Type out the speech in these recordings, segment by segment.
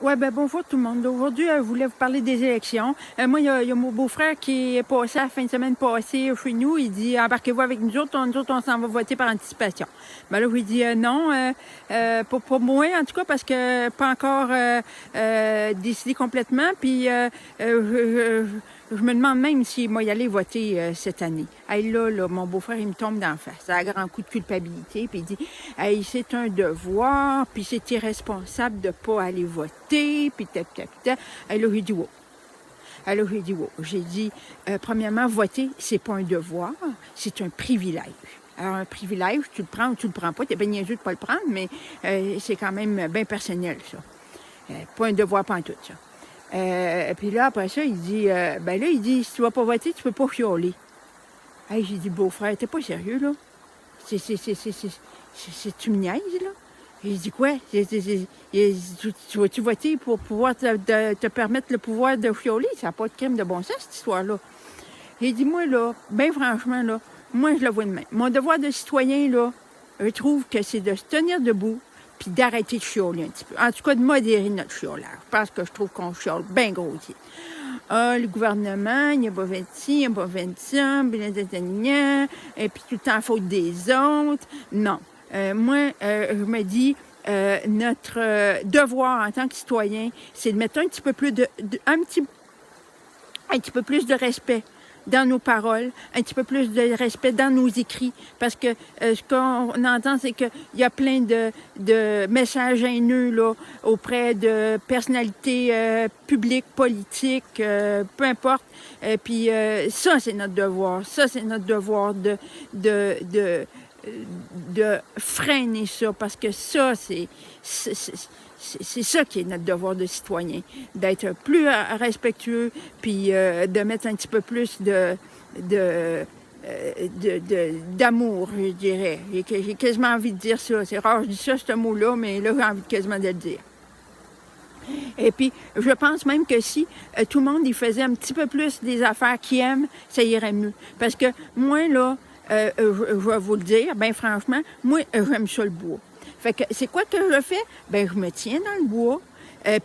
Ouais, ben bonjour tout le monde. Aujourd'hui, je voulais vous parler des élections. Moi, il y a mon beau-frère qui est passé la fin de semaine passée chez nous. Il dit embarquez-vous avec nous autres, on s'en va voter par anticipation. Ben là, je lui dis non, pas pour moi en tout cas, parce que pas encore décidé complètement. Puis je me demande même s'il va y aller voter cette année. Hey, là, mon beau-frère, il me tombe d'en face. Ça a un grand coup de culpabilité. Puis il dit hey, c'est un devoir, puis c'est irresponsable de ne pas aller voter, puis ta. Et là, j'ai dit wow. Alors, j'ai dit wow. J'ai dit, premièrement, voter, c'est pas un devoir, c'est un privilège. Alors, un privilège, tu le prends ou tu le prends pas. T'es bien niaiseux de pas le prendre, mais c'est quand même bien personnel, ça. Pas un devoir pantoute, ça. Puis là, après ça, il dit, il dit, si tu vas pas voter, tu peux pas chialer. Hey, j'ai dit, beau-frère, t'es pas sérieux, là? Tu me niaises, là? J'ai dit, quoi? Tu vas-tu voter pour pouvoir te permettre le pouvoir de fioler? Ça n'a pas de crime de bon sens, cette histoire-là. J'ai dit, moi, là, bien franchement, là, moi, je le vois de même. Mon devoir de citoyen, là, je trouve que c'est de se tenir debout puis d'arrêter de chioler un petit peu. En tout cas, de modérer notre chiolage. Parce que je trouve qu'on chiole bien grossier. Ah, le gouvernement, il n'a pas fait ci, il n'a pas fait ça, et puis tout le temps, faute des autres. Non. Moi, je me dis, notre devoir en tant que citoyen, c'est de mettre un petit peu plus un petit peu plus de respect dans nos paroles, un petit peu plus de respect dans nos écrits, parce que ce qu'on entend, c'est qu'il y a plein de messages haineux là, auprès de personnalités publiques, politiques, peu importe. Et puis ça, c'est notre devoir. Ça, c'est notre devoir de freiner ça, parce que ça, c'est ça qui est notre devoir de citoyen, d'être plus respectueux, puis de mettre un petit peu plus d'amour, je dirais. J'ai quasiment envie de dire ça. C'est rare, je dis ça, ce mot-là, mais là, j'ai envie quasiment de le dire. Et puis, je pense même que si tout le monde il faisait un petit peu plus des affaires qu'il aime, ça irait mieux. Parce que moi, là, je vais vous le dire, bien franchement, moi, j'aime ça le bois. Fait que c'est quoi que je fais? Ben je me tiens dans le bois,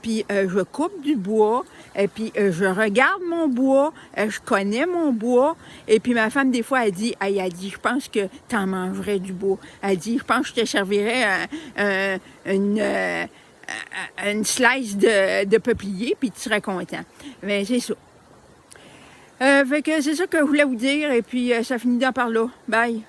puis je coupe du bois, et puis je regarde mon bois, je connais mon bois, et puis ma femme, des fois, elle dit, je pense que t'en mangerais du bois. Elle dit, je pense que je te servirais une slice de peuplier, puis tu serais content. Mais c'est ça. Fait que c'est ça que je voulais vous dire, et puis ça finit dans par là. Bye!